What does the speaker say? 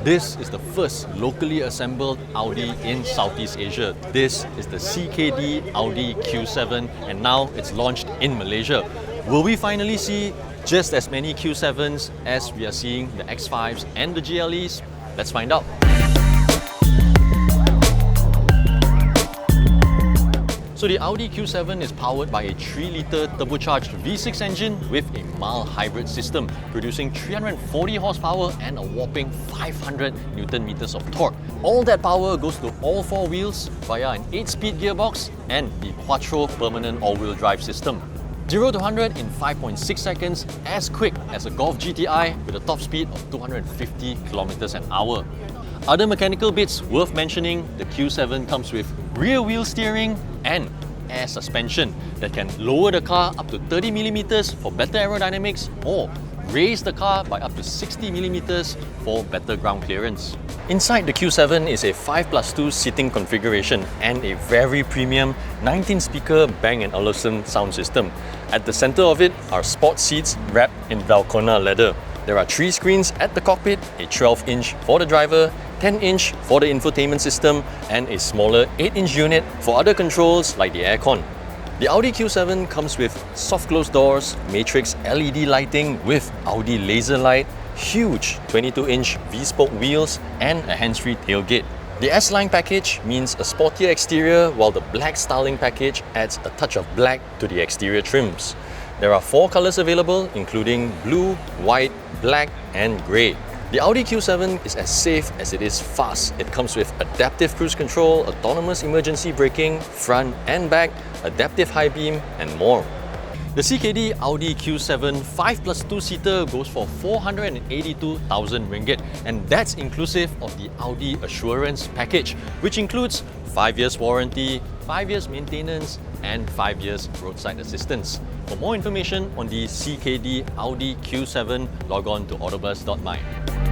This is the first locally assembled Audi in Southeast Asia. This is the CKD Audi Q7 and now it's launched in Malaysia. Will we finally see just as many Q7s as we are seeing the X5s and the GLEs? Let's find out. So the Audi Q7 is powered by a 3-litre turbocharged V6 engine with a mild hybrid system, producing 340 horsepower and a whopping 500 Nm of torque. All that power goes to all 4 wheels via an 8-speed gearbox and the Quattro permanent all-wheel drive system. 0 to 100 in 5.6 seconds, as quick as a Golf GTI with a top speed of 250 km an hour. Other mechanical bits worth mentioning, the Q7 comes with rear wheel steering and air suspension that can lower the car up to 30mm for better aerodynamics or raise the car by up to 60mm for better ground clearance. Inside the Q7 is a 5+2 seating configuration and a very premium 19-speaker Bang & Olufsen sound system. At the center of it are sport seats wrapped in Valcona leather. There are 3 screens at the cockpit, a 12-inch for the driver, 10-inch for the infotainment system, and a smaller 8-inch unit for other controls like the aircon. The Audi Q7 comes with soft closed doors, matrix LED lighting with Audi laser light, huge 22-inch V-spoke wheels, and a hands-free tailgate. The S-Line package means a sportier exterior, while the black styling package adds a touch of black to the exterior trims. There are 4 colours available, including blue, white, black, and grey. The Audi Q7 is as safe as it is fast. It comes with adaptive cruise control, autonomous emergency braking, front and back, adaptive high beam, and more. The CKD Audi Q7 5+2-seater goes for 482,000 ringgit, and that's inclusive of the Audi Assurance package, which includes 5 years warranty, 5 years maintenance, and 5 years roadside assistance. For more information on the CKD Audi Q7, log on to AutoBuzz.my.